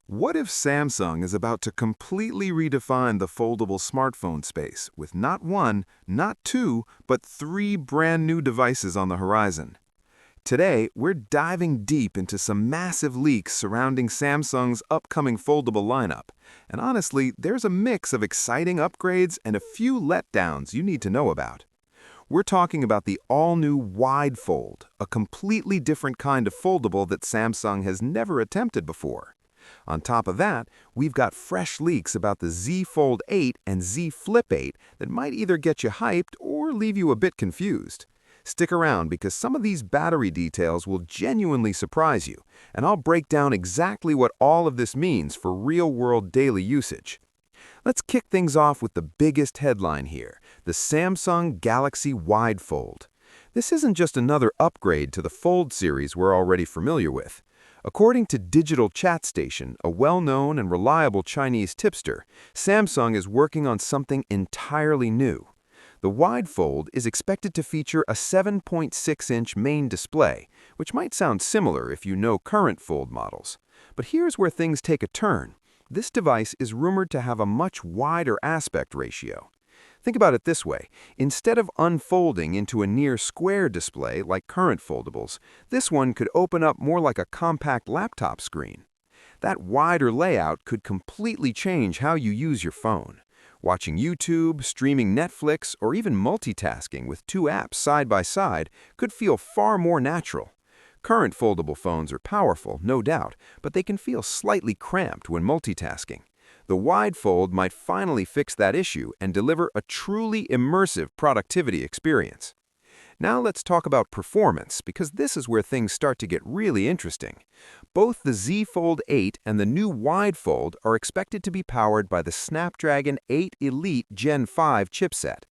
What if Samsung is about to completely redefine the foldable smartphone space with not one, not two, but three brand new devices on the horizon? Today, we're diving deep into some massive leaks surrounding Samsung's upcoming foldable lineup. And honestly, there's a mix of exciting upgrades and a few letdowns you need to know about. We're talking about the all-new Wide Fold, a completely different kind of foldable that Samsung has never attempted before. On top of that, we've got fresh leaks about the Z Fold 8 and Z Flip 8 that might either get you hyped or leave you a bit confused. Stick around because some of these battery details will genuinely surprise you, and I'll break down exactly what all of this means for real-world daily usage. Let's kick things off with the biggest headline here, the Samsung Galaxy Wide Fold. This isn't just another upgrade to the Fold series we're already familiar with. According to Digital Chat Station, a well-known and reliable Chinese tipster, Samsung is working on something entirely new. The Wide Fold is expected to feature a 7.6-inch main display, which might sound similar if you know current Fold models. But here's where things take a turn. This device is rumored to have a much wider aspect ratio. Think about it this way. Instead of unfolding into a near square display like current foldables, this one could open up more like a compact laptop screen. That wider layout could completely change how you use your phone. Watching YouTube, streaming Netflix, or even multitasking with two apps side by side could feel far more natural. Current foldable phones are powerful, no doubt, but they can feel slightly cramped when multitasking. The Wide Fold might finally fix that issue and deliver a truly immersive productivity experience. Now let's talk about performance, because this is where things start to get really interesting. Both the Z Fold 8 and the new Wide Fold are expected to be powered by the Snapdragon 8 Elite Gen 5 chipset.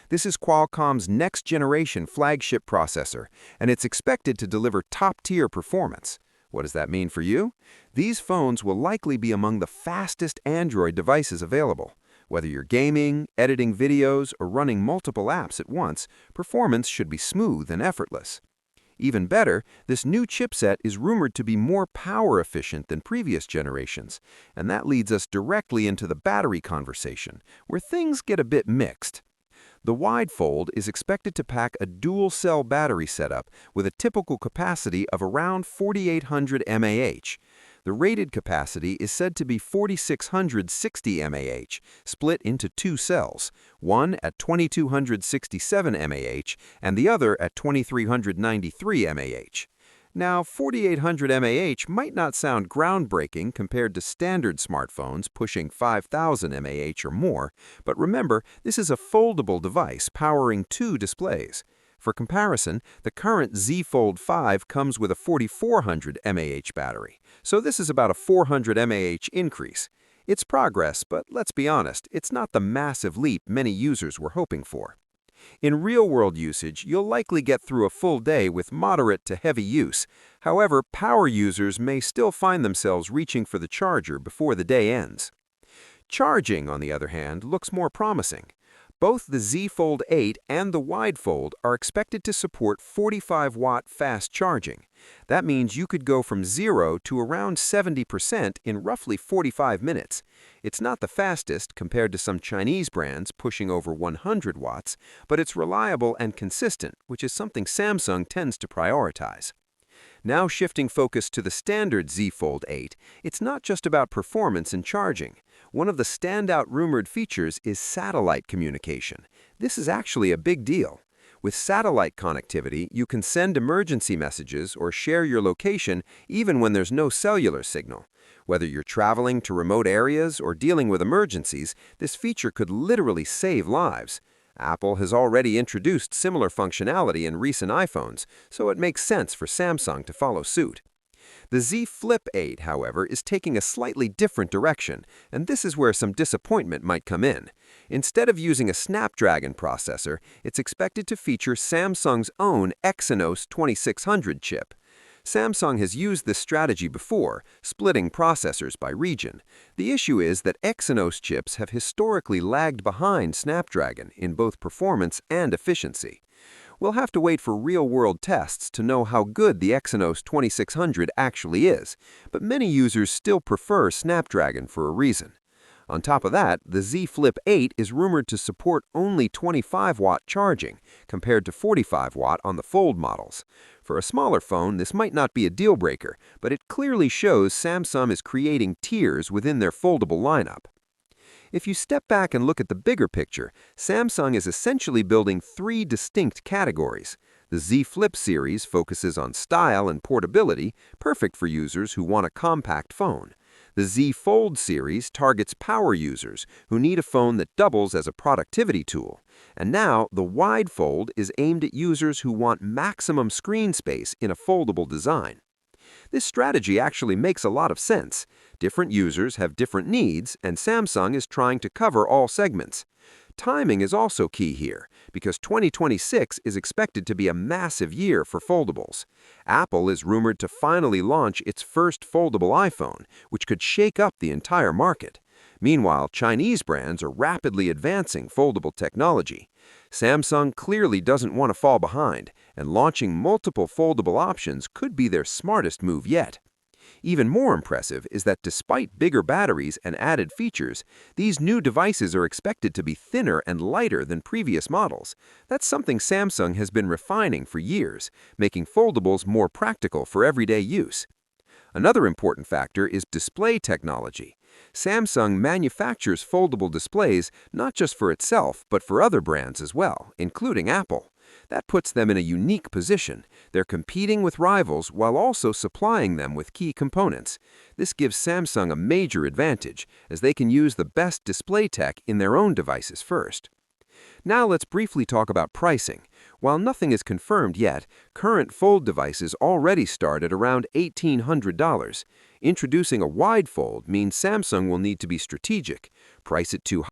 This is Qualcomm's next-generation flagship processor, and it's expected to deliver top-tier performance. What does that mean for you? These phones will likely be among the fastest Android devices available. Whether you're gaming, editing videos, or running multiple apps at once, performance should be smooth and effortless. Even better, this new chipset is rumored to be more power efficient than previous generations, and that leads us directly into the battery conversation, where things get a bit mixed. The Wide Fold is expected to pack a dual-cell battery setup with a typical capacity of around 4,800 mAh. The rated capacity is said to be 4,660 mAh, split into two cells, one at 2,267 mAh and the other at 2,393 mAh. Now, 4,800 mAh might not sound groundbreaking compared to standard smartphones pushing 5,000 mAh or more, but remember, this is a foldable device powering two displays. For comparison, the current Z Fold 5 comes with a 4,400 mAh battery, so this is about a 400 mAh increase. It's progress, but let's be honest, it's not the massive leap many users were hoping for. In real-world usage, you'll likely get through a full day with moderate to heavy use. However, power users may still find themselves reaching for the charger before the day ends. Charging, on the other hand, looks more promising. Both the Z Fold 8 and the Wide Fold are expected to support 45-watt fast charging. That means you could go from 0 to around 70% in roughly 45 minutes. It's not the fastest compared to some Chinese brands pushing over 100 watts, but it's reliable and consistent, which is something Samsung tends to prioritize. Now shifting focus to the standard Z Fold 8, it's not just about performance and charging. One of the standout rumored features is satellite communication. This is actually a big deal. With satellite connectivity, you can send emergency messages or share your location even when there's no cellular signal. Whether you're traveling to remote areas or dealing with emergencies, this feature could literally save lives. Apple has already introduced similar functionality in recent iPhones, so it makes sense for Samsung to follow suit. The Z Flip 8, however, is taking a slightly different direction, and this is where some disappointment might come in. Instead of using a Snapdragon processor, it's expected to feature Samsung's own Exynos 2600 chip. Samsung has used this strategy before, splitting processors by region. The issue is that Exynos chips have historically lagged behind Snapdragon in both performance and efficiency. We'll have to wait for real-world tests to know how good the Exynos 2600 actually is, but many users still prefer Snapdragon for a reason. On top of that, the Z Flip 8 is rumored to support only 25-watt charging, compared to 45-watt on the Fold models. For a smaller phone, this might not be a deal-breaker, but it clearly shows Samsung is creating tiers within their foldable lineup. If you step back and look at the bigger picture, Samsung is essentially building three distinct categories. The Z Flip series focuses on style and portability, perfect for users who want a compact phone. The Z Fold series targets power users who need a phone that doubles as a productivity tool. And now, the Wide Fold is aimed at users who want maximum screen space in a foldable design. This strategy actually makes a lot of sense. Different users have different needs, and Samsung is trying to cover all segments. Timing is also key here, because 2026 is expected to be a massive year for foldables. Apple is rumored to finally launch its first foldable iPhone, which could shake up the entire market. Meanwhile, Chinese brands are rapidly advancing foldable technology. Samsung clearly doesn't want to fall behind, and launching multiple foldable options could be their smartest move yet. Even more impressive is that despite bigger batteries and added features, these new devices are expected to be thinner and lighter than previous models. That's something Samsung has been refining for years, making foldables more practical for everyday use. Another important factor is display technology. Samsung manufactures foldable displays not just for itself, but for other brands as well, including Apple. That puts them in a unique position. They're competing with rivals while also supplying them with key components. This gives Samsung a major advantage, as they can use the best display tech in their own devices first. Now let's briefly talk about pricing. While nothing is confirmed yet, current Fold devices already start at around $1,800. Introducing a wide fold means Samsung will need to be strategic, price it too